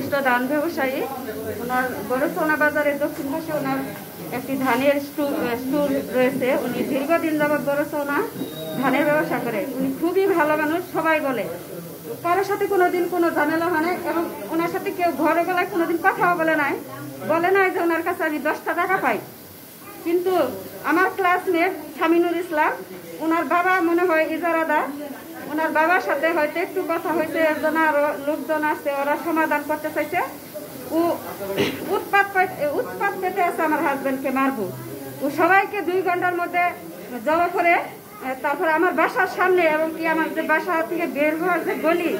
বিশিষ্ট ধান ব্যবসায়ী। ওনার বড়চনা বাজারের দক্ষিণ পাশে ওনার একটি ধানের স্টোর রয়েছে। উনি দীর্ঘদিন যাবৎ বড়চনা ধানের ব্যবসা করে। উনি খুবই ভালো মানুষ, সবাই বলে। কারোর সাথে কোনোদিন কোনো ঝামেলা হয় না, এবং ওনার সাথে কেউ ঘরে গলায় কোনোদিন কথাও বলে নাই যে ওনার কাছে আমি 10টা টাকা পাই। কিন্তু আমার ক্লাসমেট শামিনুর ইসলাম, ওনার বাবা মনে হয় ইজারাদার, ওনার বাবার সাথে হয়তো একটু কথা হয়েছে, একজন আরো লোকজন আসছে, ওরা সমাধান করতে চাইছে। ও উৎপাত পেতে আছে আমার হাজবেন্ডকে মারবো। ও সবাইকে 2 ঘন্টার মধ্যে জড়ো করে তারপরে আমার বাসার সামনে, এবং কি আমার যে বাসা থেকে বের হওয়ার যে গলি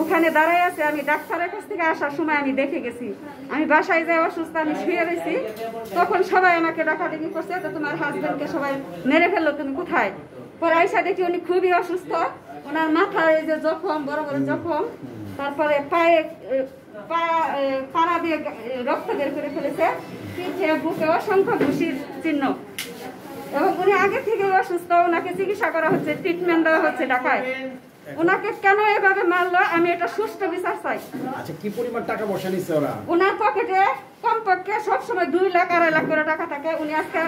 ওখানে দাঁড়াই আছে। আমি ডাক্তারের কাছ থেকে আসার সময় আমি দেখে গেছি। আমি বাসায় যাই অসুস্থ, আমি শুয়ে রয়েছি, তখন সবাই আমাকে ডাকাডাকি করছে, তো তোমার হাজবেন্ডকে সবাই মেরে ফেললো, তুমি কোথায়? পরে আইসা দেখি উনি খুবই অসুস্থ। ওনার মাথায় যে জখম, বড় বড় জখম, তারপরে পায়ে পাড়া দিয়ে রক্ত বের করে ফেলেছে, পিঠে বুকে অসংখ্য ঘুষির চিহ্ন, এবং উনি আগে থেকে অসুস্থ। ওনাকে চিকিৎসা করা হচ্ছে, ট্রিটমেন্ট দেওয়া হচ্ছে ঢাকায়। ওনাকে কেন এভাবে মারলো, আমি এটা সুষ্ঠু বিচার চাই। আচ্ছা, কি পরিমাণ টাকা পয়সা নিচ্ছে ওরা? ওনার পকেটে কমপক্ষে সবসময় 2 লাখ 2.5 লাখ করে টাকা থাকে। উনি আজকে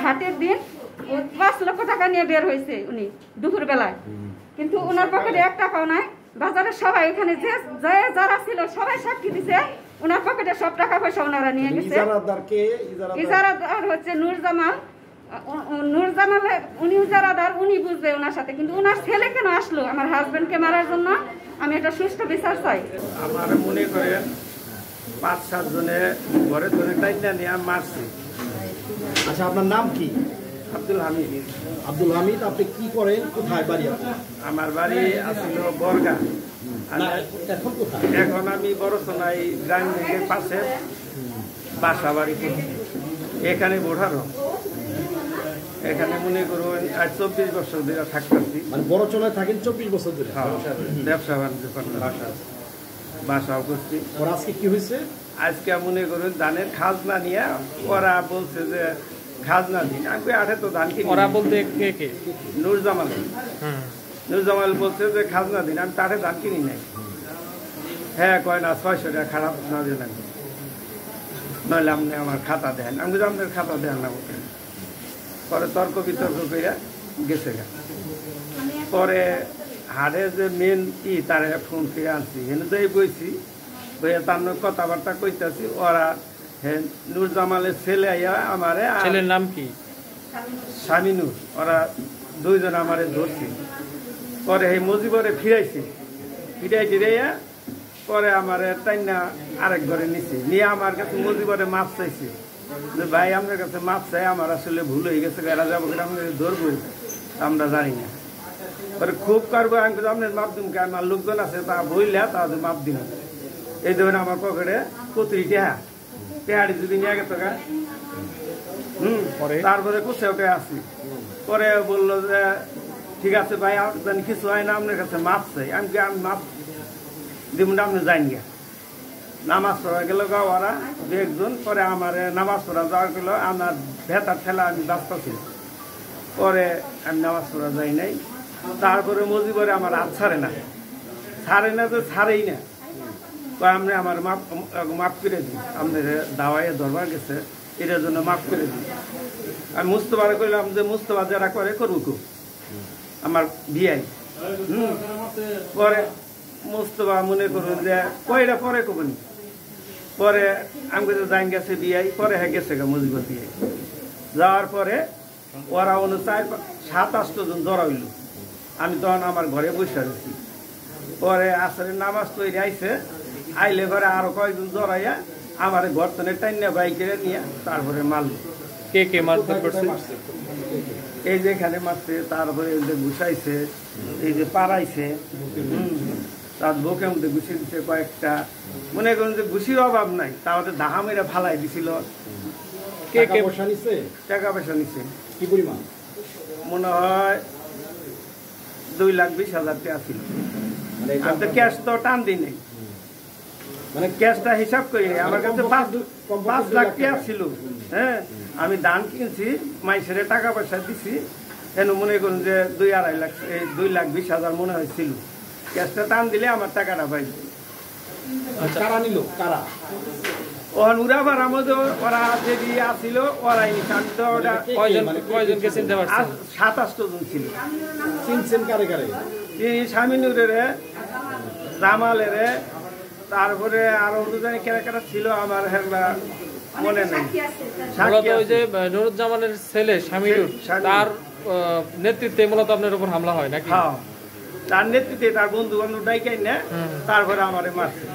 হাটের দিন 5 লক্ষ টাকা নিয়ে বের হয়েছে উনি দুপুর বেলায়, কিন্তু ওনার পকেটে 1 টাকাও নাই। বাজারের সবাই এখানে যে যারা ছিল সবাই সাক্ষী দিছে, ওনার পকেটে সব টাকা পয়সা ওনারা নিয়ে গেছে। ইজারাদার হচ্ছে নূরজামাল। উনি ইজারাদার, উনি বুঝবে ওনার সাথে, কিন্তু ওনার ছেলে কেন আসলো আমার হাজবেন্ডকে মারার জন্য? আমি এটা সুষ্ঠু বিচার চাই। আমার মনে করেন 5-7 জনে ঘরে ধরে টাইনা নিয়ে মারছি। আচ্ছা, আপনার নাম কি? আব্দুল হামিদ। আব্দুল হামিদ, আপনি কি করেন? কোথায় বাড়ি আপনার? আমার বাড়ি আসছিল বরগা। এখন কোথায়? এখন আমি বড়চনাই গ্রাম ব্যাংকের পাশে বাসা বাড়ি করছি। এখানে বোঠারো, এখানে মনে করুন 24 বছর ধরে থাকতেছি। মানে বড়চনায় থাকেন 24 বছর ধরে? ব্যবসা বাণিজ্য করতে বাসাও করছি। ওর আজকে কি হয়েছে? আজকে মনে করুন ধানের খাজনা নিয়ে ওরা বলছে যে খাজনা দিন। আমি আঠে তো ধান কিনি। ওরা বলতে কে? নূরজামাল। নূরজামাল বলছে যে খাজনা দিন। আমি তাঠে ধান কিনি নাই। হ্যাঁ কয় না, 600 টাকা খারাপ না দিয়ে লাগবে, নইলে আপনি আমার খাতা দেন। আমি যদি আপনার খাতা দেন না, পরে তর্ক বিতর্ক করে গেছে গা। পরে হাড়ে যে মেন ই তার ফোন করে আনছি, হেন যাই বইছি, বইয়া তার কথাবার্তা কইতাছি। ওরা নূরজামালের ছেলে আইয়া আমারে, ছেলের নাম কি? শামিনুর। ওরা 2 জন আমারে ধরছি। পরে এই মজিবরে ফিরাইছি, ফিরাইয়া পরে আমারে টাইনা আরেক ঘরে নিছে, নিয়ে আমার কাছে মজিবরে মাপ চাইছে যে ভাই আপনার কাছে মাপ চাই, আমার আসলে ভুল হয়ে গেছে, এরা যাবো আপনাকে ধরবো আমরা জানি না। পরে খুব করবো, আমি আপনার মাপ দিন, আমার লোকজন আছে তা বইলে তাদের মাপ দিন। এই ধরুন আমার পকেটে 25 টাকা পেহাড়ি যদি নিয়ে গেছে গা। তারপরে কোথাও আসি। পরে বললো যে ঠিক আছে ভাই, জানি কিছু হয় না, আপনার কাছে মাপ চাই। আমি মাপ দিব না, আপনি যাইন গা। নামাজ পড়া গেল গা ওরা 2 জন। পরে আমার নামাজ পড়া যাওয়া গেল, আমার ভেতার ঠেলা আমি ব্যস্ত ছিল। পরে আমি নামাজ পড়া যাই নাই। তারপরে মজিবরে আমার হাত ছাড়ে না তো ছাড়েই না। আপনি আমার মাফ করে দিন, আপনার দাওয়াইয়ে দরবার গেছে, এটার জন্য মাফ করে দিন। আমি মুস্তফারে কইলাম যে মুস্তফা যারা করে করুক, আমার বিয়াই। পরে মুস্তফা মনে করুন যে কয়টা পরে কবনি। পরে আমি যাই গেছে বিয়াই, পরে হ্যাঁ গেছে গা মজিবর বিয়াই। যাওয়ার পরে ওরা 7-8 জন জড়া হইল। আমি তখন আমার ঘরে বসে আছি। পরে আসলে নামাজ তৈরি আইছে, আইলে ঘরে আরো কয়েকজন জড়াইয়া আমার ঘর তনে টাইনা বাইকে নিয়ে তারপরে মারল। কে মারধর করছে? এই যে এখানে মারছে, তারপরে এই যে ঘুষাইছে, এই যে পাড়াইছে, তার বুকের মধ্যে ঘুষি দিচ্ছে কয়েকটা। মনে করুন যে ঘুষির অভাব নাই, তাহলে দাহা মেরে ফালাই দিছিল। টাকা পয়সা নিছে? টাকা পয়সা নিছে। কি পরিমাণ? মনে হয় 2,20,000 টাকা ছিল। আমি তো ক্যাশ তো টান দিই নাই, মানে ক্যাশটা হিসাব করি নাই। আমার কাছে 5 লাখ টাকা ছিল। হ্যাঁ, আমি ধান কিনছি, মাইসের টাকা পয়সা দিছি। কেন মনে করুন যে 2-2.5 লাখ, এই 2,20,000 মনে হয় ছিল। ক্যাশটা টান দিলে আমার টাকাটা পাই। কারা নিল কারা? ওখান উড়াবার আমাদের ওরা যে দিয়ে আসছিল ওরাই নিছে। আমি তো ওটা কয়জনকে চিনতে পারছেন? 27 জন ছিল। চিনছেন কারে কারে? এই স্বামীনুরের, জামালের, তারপরে আরো দুজনে কেরা কেরা ছিল আমার হেলা মনে নেই। মূলত ওই যে নুরুজ্জামানের ছেলে শামিনুর, তার নেতৃত্বে মূলত আপনার উপর হামলা হয় নাকি? হ্যাঁ, তার নেতৃত্বে তার বন্ধু বান্ধব ডাইকাই না, তারপরে আমারে মারছে।